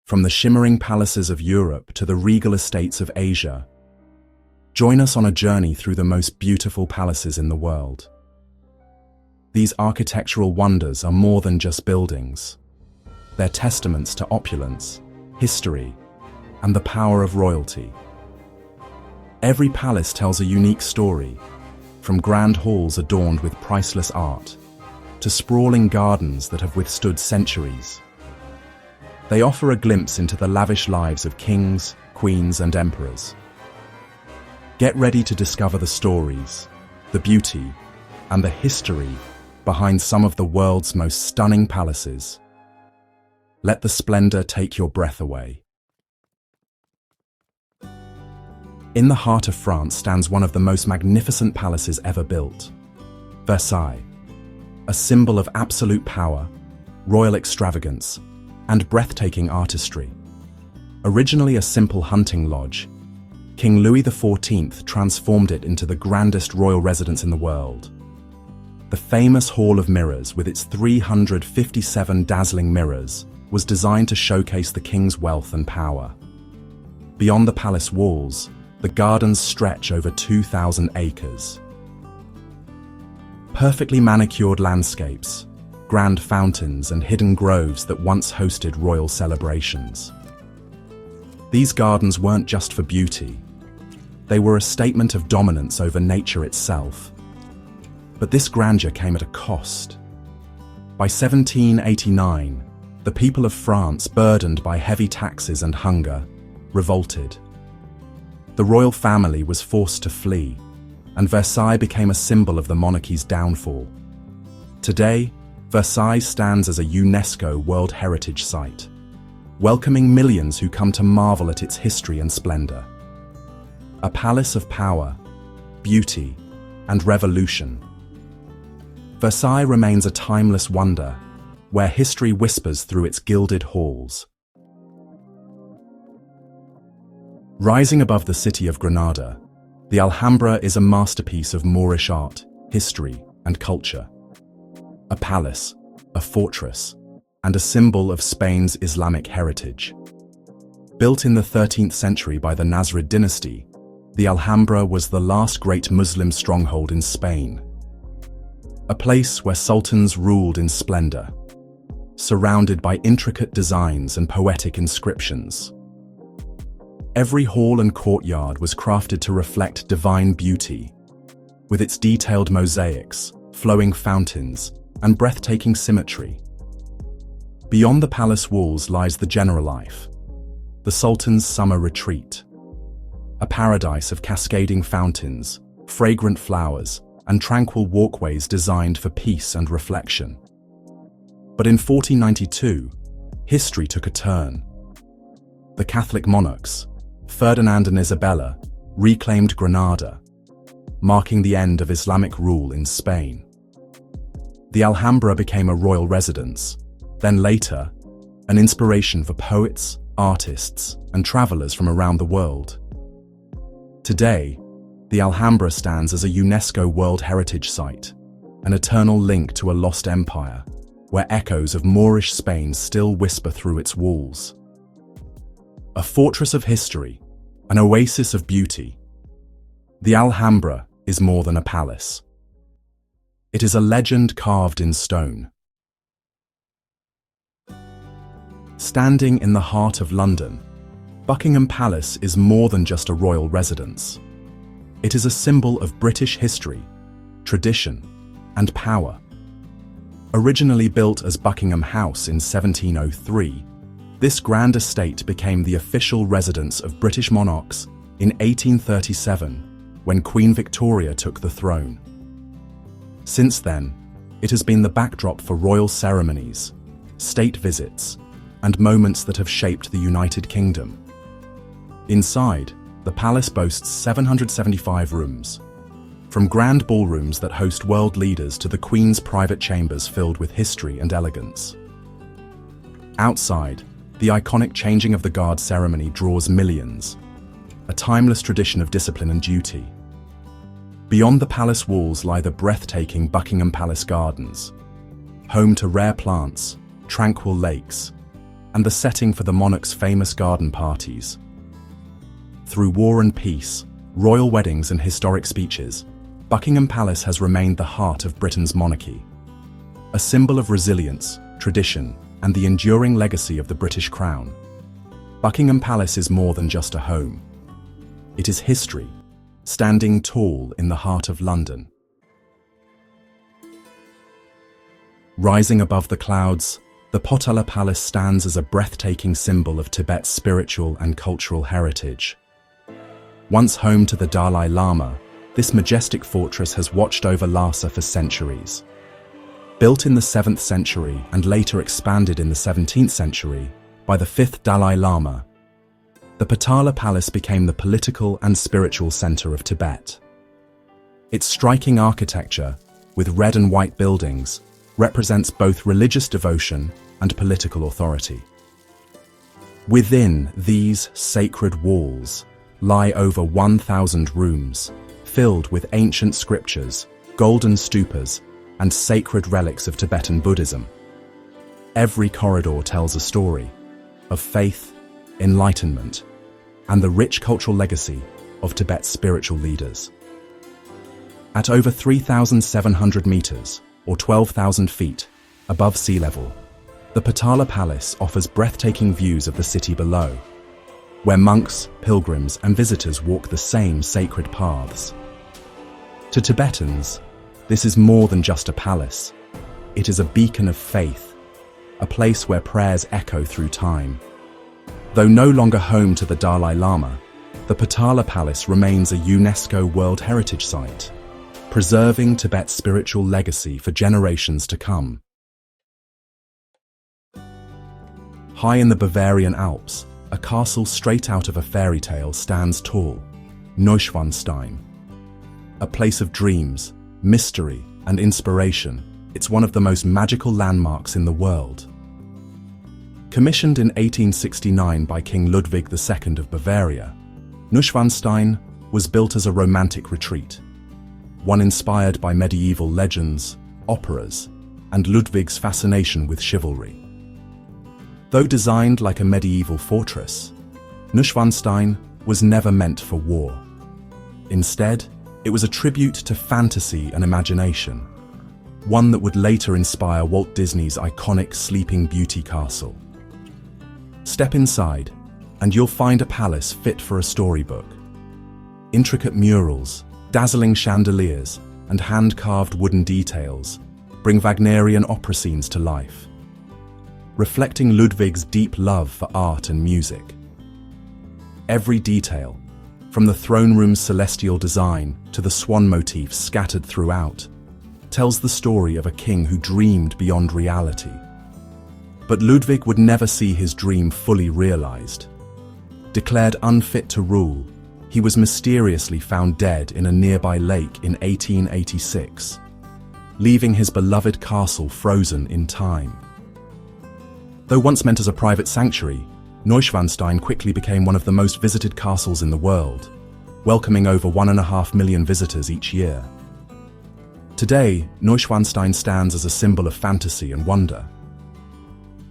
From the shimmering palaces of Europe to the regal estates of Asia, join us on a journey through the most beautiful palaces in the world. These architectural wonders are more than just buildings. They're testaments to opulence, history, and the power of royalty. Every palace tells a unique story, from grand halls adorned with priceless art to sprawling gardens that have withstood centuries. They offer a glimpse into the lavish lives of kings, queens, and emperors. Get ready to discover the stories, the beauty, and the history behind some of the world's most stunning palaces. Let the splendor take your breath away. In the heart of France stands one of the most magnificent palaces ever built, Versailles, a symbol of absolute power, royal extravagance, and breathtaking artistry. Originally a simple hunting lodge, King Louis XIV transformed it into the grandest royal residence in the world. The famous Hall of Mirrors, with its 357 dazzling mirrors, was designed to showcase the king's wealth and power. Beyond the palace walls, the gardens stretch over 2,000 acres. Perfectly manicured landscapes, grand fountains, and hidden groves that once hosted royal celebrations. These gardens weren't just for beauty. They were a statement of dominance over nature itself. But this grandeur came at a cost. By 1789, the people of France, burdened by heavy taxes and hunger, revolted. The royal family was forced to flee, and Versailles became a symbol of the monarchy's downfall. Today, Versailles stands as a UNESCO World Heritage Site, welcoming millions who come to marvel at its history and splendor. A palace of power, beauty, and revolution. Versailles remains a timeless wonder, where history whispers through its gilded halls. Rising above the city of Granada, the Alhambra is a masterpiece of Moorish art, history, and culture. A palace, a fortress, and a symbol of Spain's Islamic heritage. Built in the 13th century by the Nasrid dynasty, the Alhambra was the last great Muslim stronghold in Spain. A place where sultans ruled in splendor, surrounded by intricate designs and poetic inscriptions. Every hall and courtyard was crafted to reflect divine beauty, with its detailed mosaics, flowing fountains, and breathtaking symmetry. Beyond the palace walls lies the general life, the Sultan's summer retreat, a paradise of cascading fountains, fragrant flowers, and tranquil walkways designed for peace and reflection. But in 1492, history took a turn. The Catholic monarchs, Ferdinand and Isabella, reclaimed Granada, marking the end of Islamic rule in Spain. The Alhambra became a royal residence, then later, an inspiration for poets, artists, and travelers from around the world. Today, the Alhambra stands as a UNESCO World Heritage Site, an eternal link to a lost empire, where echoes of Moorish Spain still whisper through its walls. A fortress of history, an oasis of beauty. The Alhambra is more than a palace. It is a legend carved in stone. Standing in the heart of London, Buckingham Palace is more than just a royal residence. It is a symbol of British history, tradition, and power. Originally built as Buckingham House in 1703, this grand estate became the official residence of British monarchs in 1837, when Queen Victoria took the throne. Since then, it has been the backdrop for royal ceremonies, state visits, and moments that have shaped the United Kingdom. Inside, the palace boasts 775 rooms, from grand ballrooms that host world leaders to the Queen's private chambers filled with history and elegance. Outside, the iconic changing of the guard ceremony draws millions, a timeless tradition of discipline and duty. Beyond the palace walls lie the breathtaking Buckingham Palace Gardens, home to rare plants, tranquil lakes, and the setting for the monarch's famous garden parties. Through war and peace, royal weddings and historic speeches, Buckingham Palace has remained the heart of Britain's monarchy. A symbol of resilience, tradition, and the enduring legacy of the British Crown, Buckingham Palace is more than just a home. It is history, standing tall in the heart of London. Rising above the clouds, the Potala Palace stands as a breathtaking symbol of Tibet's spiritual and cultural heritage. Once home to the Dalai Lama, this majestic fortress has watched over Lhasa for centuries. Built in the 7th century and later expanded in the 17th century by the 5th Dalai Lama, the Potala Palace became the political and spiritual center of Tibet. Its striking architecture, with red and white buildings, represents both religious devotion and political authority. Within these sacred walls lie over 1,000 rooms, filled with ancient scriptures, golden stupas, and sacred relics of Tibetan Buddhism. Every corridor tells a story of faith, enlightenment, and the rich cultural legacy of Tibet's spiritual leaders. At over 3,700 meters, or 12,000 feet, above sea level, the Potala Palace offers breathtaking views of the city below, where monks, pilgrims, and visitors walk the same sacred paths. To Tibetans, this is more than just a palace. It is a beacon of faith, a place where prayers echo through time. Though no longer home to the Dalai Lama, the Potala Palace remains a UNESCO World Heritage Site, preserving Tibet's spiritual legacy for generations to come. High in the Bavarian Alps, a castle straight out of a fairy tale stands tall, Neuschwanstein. A place of dreams, mystery, and inspiration, it's one of the most magical landmarks in the world. Commissioned in 1869 by King Ludwig II of Bavaria, Neuschwanstein was built as a romantic retreat, one inspired by medieval legends, operas, and Ludwig's fascination with chivalry. Though designed like a medieval fortress, Neuschwanstein was never meant for war. Instead, it was a tribute to fantasy and imagination, one that would later inspire Walt Disney's iconic Sleeping Beauty castle. Step inside, and you'll find a palace fit for a storybook. Intricate murals, dazzling chandeliers, and hand-carved wooden details bring Wagnerian opera scenes to life, reflecting Ludwig's deep love for art and music. Every detail, from the throne room's celestial design to the swan motifs scattered throughout, tells the story of a king who dreamed beyond reality. But Ludwig would never see his dream fully realized. Declared unfit to rule, he was mysteriously found dead in a nearby lake in 1886, leaving his beloved castle frozen in time. Though once meant as a private sanctuary, Neuschwanstein quickly became one of the most visited castles in the world, welcoming over 1.5 million visitors each year. Today, Neuschwanstein stands as a symbol of fantasy and wonder,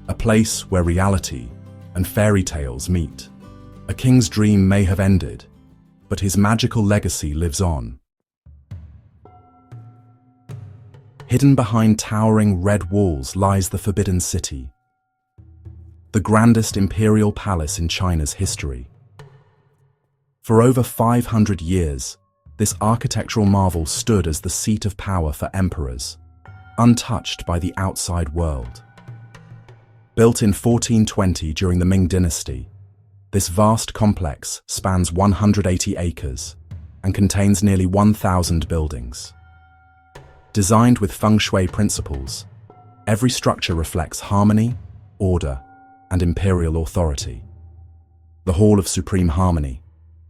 a place where reality and fairy tales meet. A king's dream may have ended, but his magical legacy lives on. Hidden behind towering red walls lies the Forbidden City, the grandest imperial palace in China's history. For over 500 years, this architectural marvel stood as the seat of power for emperors, untouched by the outside world. Built in 1420 during the Ming Dynasty, this vast complex spans 180 acres and contains nearly 1,000 buildings. Designed with feng shui principles, every structure reflects harmony, order, and imperial authority. The Hall of Supreme Harmony,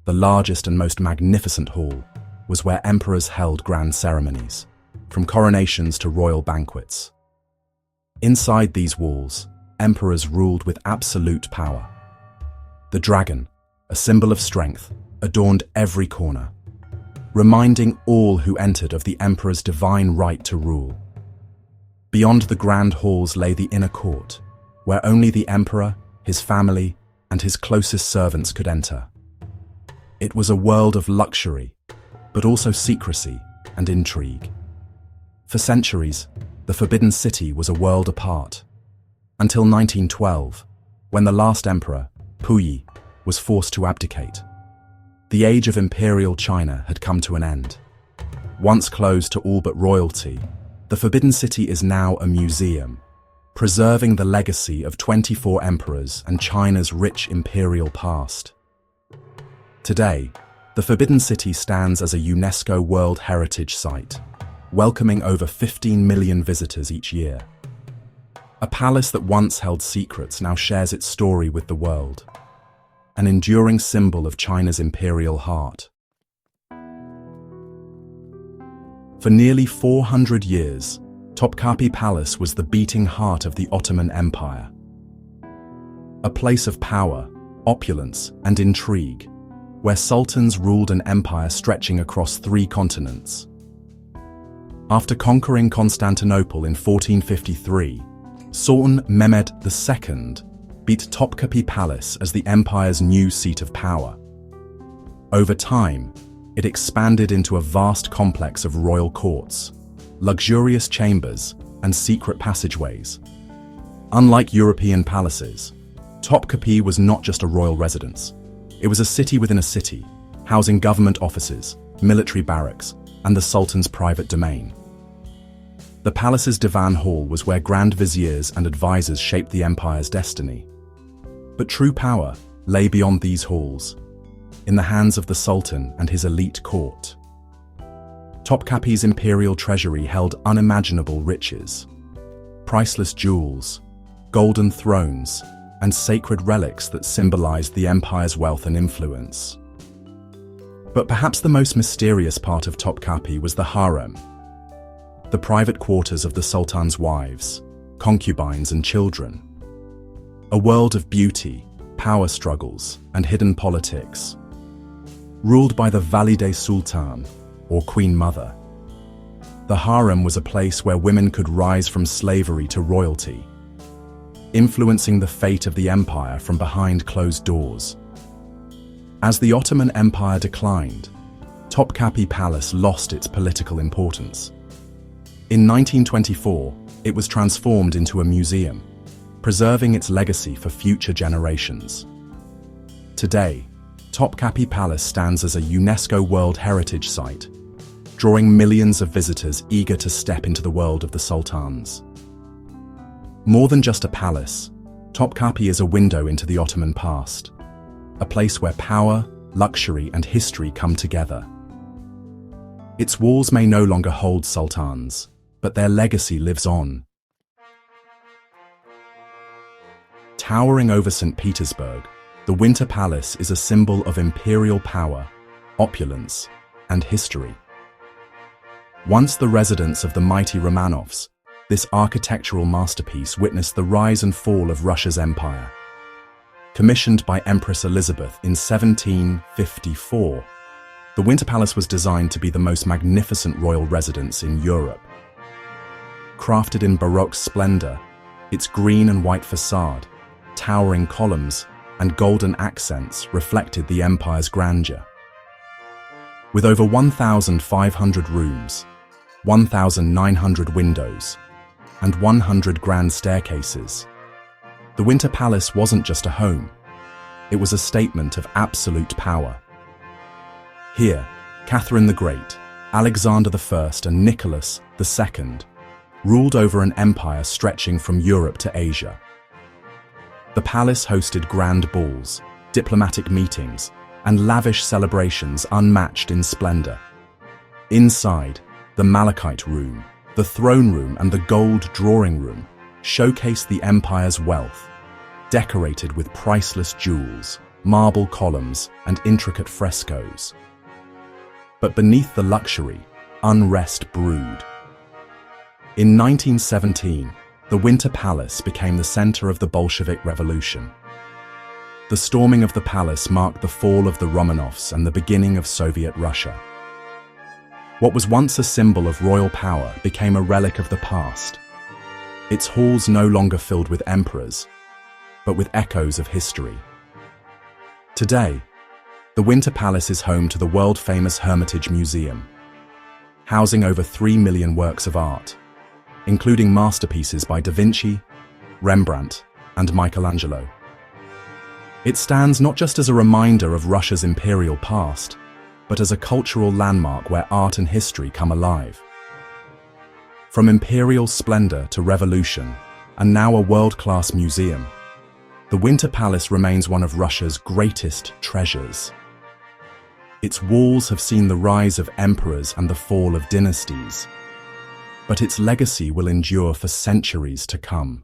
the largest and most magnificent hall, was where emperors held grand ceremonies, from coronations to royal banquets. Inside these walls, emperors ruled with absolute power. The dragon, a symbol of strength, adorned every corner, reminding all who entered of the emperor's divine right to rule. Beyond the grand halls lay the inner court, where only the emperor, his family, and his closest servants could enter. It was a world of luxury, but also secrecy and intrigue. For centuries, the Forbidden City was a world apart, until 1912, when the last emperor, Puyi, was forced to abdicate. The age of imperial China had come to an end. Once closed to all but royalty, the Forbidden City is now a museum, preserving the legacy of 24 emperors and China's rich imperial past. Today, the Forbidden City stands as a UNESCO World Heritage Site, welcoming over 15 million visitors each year. A palace that once held secrets now shares its story with the world, an enduring symbol of China's imperial heart. For nearly 400 years, Topkapi Palace was the beating heart of the Ottoman Empire. A place of power, opulence, and intrigue, where sultans ruled an empire stretching across 3 continents. After conquering Constantinople in 1453, Sultan Mehmed II beat Topkapi Palace as the empire's new seat of power. Over time, it expanded into a vast complex of royal courts, luxurious chambers, and secret passageways. Unlike European palaces, Topkapi was not just a royal residence. It was a city within a city, housing government offices, military barracks, and the Sultan's private domain. The palace's Divan Hall was where grand viziers and advisors shaped the empire's destiny. But true power lay beyond these halls, in the hands of the Sultan and his elite court. Topkapi's imperial treasury held unimaginable riches, priceless jewels, golden thrones, and sacred relics that symbolized the empire's wealth and influence. But perhaps the most mysterious part of Topkapi was the harem, the private quarters of the Sultan's wives, concubines, and children. A world of beauty, power struggles, and hidden politics. Ruled by the Valide Sultan, or Queen Mother. The harem was a place where women could rise from slavery to royalty, influencing the fate of the empire from behind closed doors. As the Ottoman Empire declined, Topkapi Palace lost its political importance. In 1924, it was transformed into a museum, preserving its legacy for future generations. Today, Topkapi Palace stands as a UNESCO World Heritage Site, drawing millions of visitors eager to step into the world of the sultans. More than just a palace, Topkapi is a window into the Ottoman past, a place where power, luxury, and history come together. Its walls may no longer hold sultans, but their legacy lives on. Towering over St. Petersburg, the Winter Palace is a symbol of imperial power, opulence, and history. Once the residence of the mighty Romanovs, this architectural masterpiece witnessed the rise and fall of Russia's empire. Commissioned by Empress Elizabeth in 1754, the Winter Palace was designed to be the most magnificent royal residence in Europe. Crafted in Baroque splendor, its green and white facade, towering columns, and golden accents reflected the empire's grandeur. With over 1,500 rooms, 1,900 windows, and 100 grand staircases, the Winter Palace wasn't just a home, it was a statement of absolute power. Here, Catherine the Great, Alexander I, and Nicholas II ruled over an empire stretching from Europe to Asia. The palace hosted grand balls, diplomatic meetings, and lavish celebrations unmatched in splendor. Inside, the Malachite Room, the Throne Room, and the Gold Drawing Room showcased the empire's wealth, decorated with priceless jewels, marble columns, and intricate frescoes. But beneath the luxury, unrest brewed. In 1917, the Winter Palace became the center of the Bolshevik Revolution. The storming of the palace marked the fall of the Romanovs and the beginning of Soviet Russia. What was once a symbol of royal power became a relic of the past. Its halls no longer filled with emperors, but with echoes of history. Today, the Winter Palace is home to the world-famous Hermitage Museum, housing over 3 million works of art, including masterpieces by Da Vinci, Rembrandt, and Michelangelo. It stands not just as a reminder of Russia's imperial past, but as a cultural landmark where art and history come alive. From imperial splendor to revolution, and now a world-class museum, the Winter Palace remains one of Russia's greatest treasures. Its walls have seen the rise of emperors and the fall of dynasties, but its legacy will endure for centuries to come.